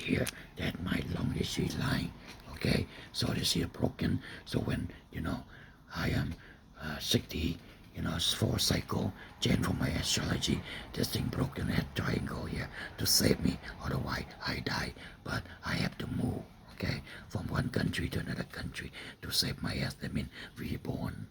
here that my long history line. Okay, so this here broken. So when I am 60, 4 cycle change from my astrology. This thing broken that triangle here to save me. Otherwise I die. But I have to move. Okay, from one country to another country to save my ass. That means reborn.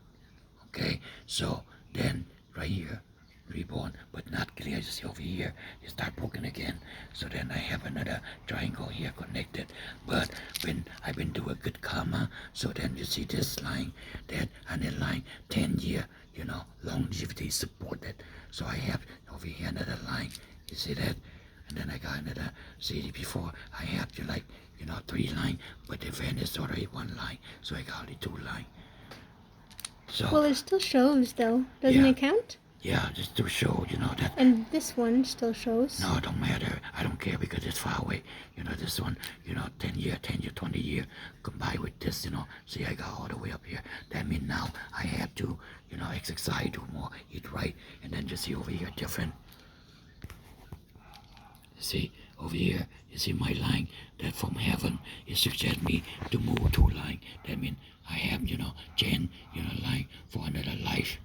Okay, so then right here reborn, but not clear. You see over here it start broken again. So then I have another triangle here connected. But when I've been doing good karma, so then you see this line, that and the line 10-year, longevity supported. So I have over here another line. You see that? And then I got another. See before I have to 3 line, but the event is already 1 line. So I got only 2 line. So well, it still shows though, doesn't yeah. it count? Yeah, just to show, that. And this one still shows. No, it don't matter. I don't care because it's far away. This one, 10-year, 20-year, combined with this, see, I got all the way up here. That means now I have to, exercise, do more, eat right, and then just see over here different. See, over here, you see my line that from heaven, it suggests me to move 2 line. That means I have, change, line for another life.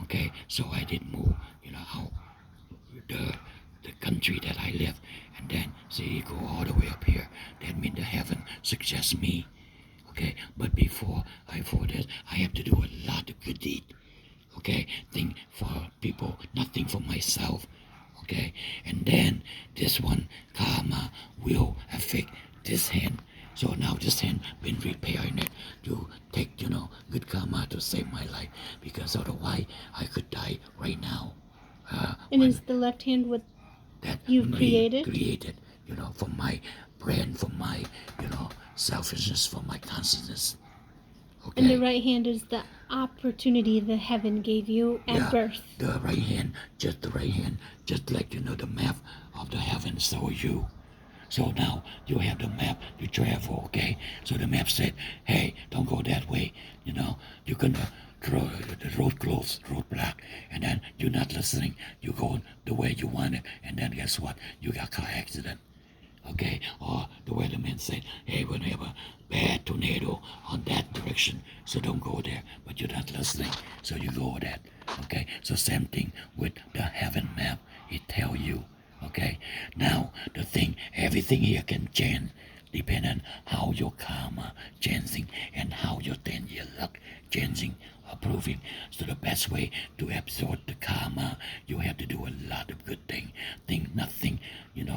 Okay, so I did move, out the country that I live, and then see go all the way up here. That means the heaven suggests me. Okay, but before this, I have to do a lot of good deed. Okay, thing for people, nothing for myself. Okay, and then this one karma will affect this hand. So now this hand been repairing it to take, good karma to save my life, because otherwise I could die right now. And is the left hand what That you've created? For my brain, for my, selfishness, for my consciousness. Okay. And the right hand is the opportunity the heaven gave you at birth. The right hand, just the right hand, just like the map of the heavens show you. So now you have the map to travel, okay? So the map said, hey, don't go that way, you're gonna throw the road closed, road block, and then you're not listening, you go the way you want it, and then guess what? You got car accident. Okay, or the weatherman said, hey, we're gonna have a bad tornado on that direction, so don't go there, but you're not listening, so you go that. Okay, so same thing with the heaven map, it tell you. Okay, now the thing, everything here can change depending on how your karma changing and how your 10-year luck changing, approving. So the best way to absorb the karma, you have to do a lot of good thing. Think nothing,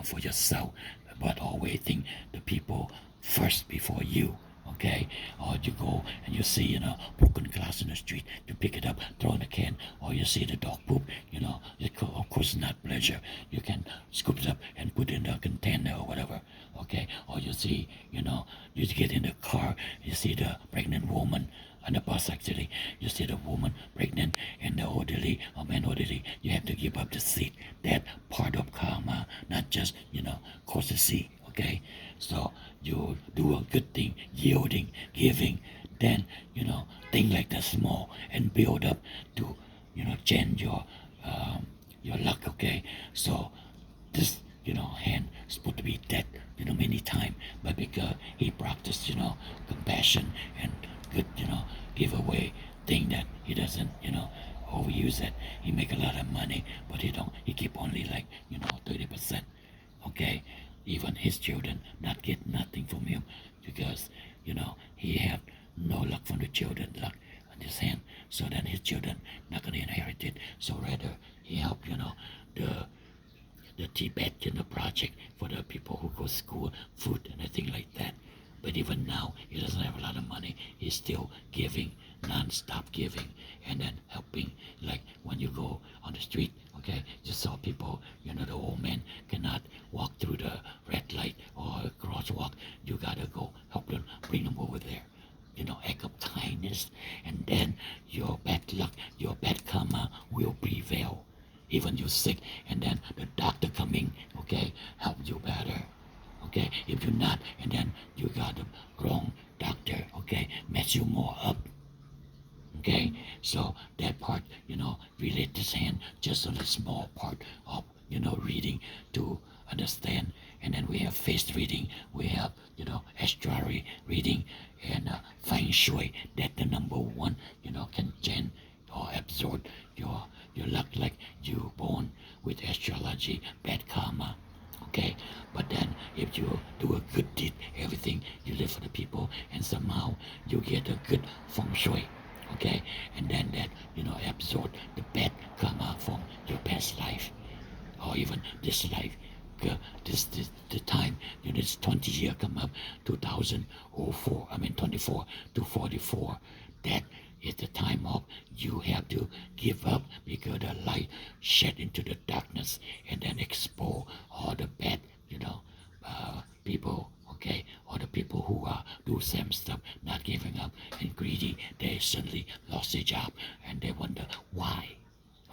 for yourself, but always think the people first before you. Okay, or you go and you see, broken glass in the street, you pick it up, throw in a can, or you see the dog poop, of course not pleasure. You can scoop it up and put it in the container or whatever. Okay, or you see, you get in the car, you see the pregnant woman on the bus actually, you see the woman pregnant and the elderly or man elderly, you have to give up the seat. That part of karma, not just, courtesy. Okay, so you do a good thing, yielding, giving, then, think like that small and build up to, change your luck. Okay, so this, hand is supposed to be dead, many times, but because he practiced, compassion and good, give away thing that he doesn't, overuse it. He make a lot of money, but he keep only 30%. Okay, even his children not get nothing from him because, he have no luck from the children, luck on his hand. So then his children not gonna inherit it. So rather he help, the Tibet, project for the people who go to school, food and everything like that. But even now, he doesn't have a lot of money. He's still giving, non-stop giving, and then helping. Like when you go on the street, okay, you saw people, the old man cannot walk through the red light or crosswalk. You gotta go help them, bring them over there. Act of kindness, and then your bad luck, your bad karma will prevail. Even you're sick, and then the doctor coming, okay, help you better. Okay, if you're not, and then you got the wrong doctor, okay, mess you more up. Okay, so that part, relate this hand just on a small part of, reading to understand, and and then we have face reading, we have, astrology reading, and Feng Shui. That the number one, can change or absorb your luck, like you born with astrology, bad karma. Okay, but then if you do a good deed, everything you live for the people, and somehow you get a good Feng Shui. Okay, and then that absorb the bad karma from your past life or even this life. This the time, this 20 year come up, 2004, 24 to 44. That is the time of you have to give up, because the light shed into the darkness and then expose all the bad, people. Okay, or the people who are do same stuff, not giving up and greedy. They suddenly lost their job and they wonder why.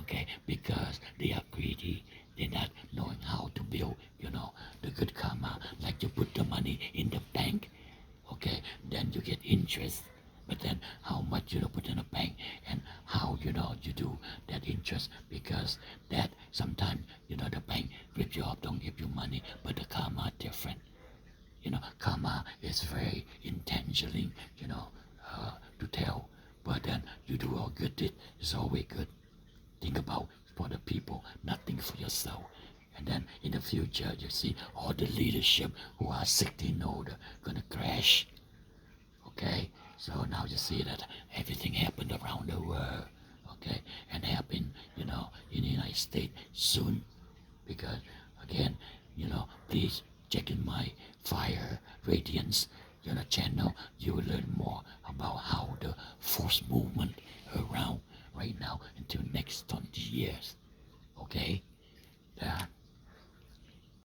Okay, because they are greedy. They're not knowing how to build, the good karma. Like you put the money in the bank, okay, then you get interest. But then how much you put in the bank, and how you do that interest, because that sometimes the bank rip you off, don't give you money, but the karma different. Karma is very intentionally, to tell. But then you do all good deed, it's always good. Think about for the people, nothing for yourself. And then in the future, you see all the leadership who are 16 older gonna crash. Okay, so now you see that everything happened around the world. Okay, and happen, in the United States soon, because again, please check in my Fire Radiance, channel. You will learn more about how the force movement around right now until next 20 years. Okay, yeah.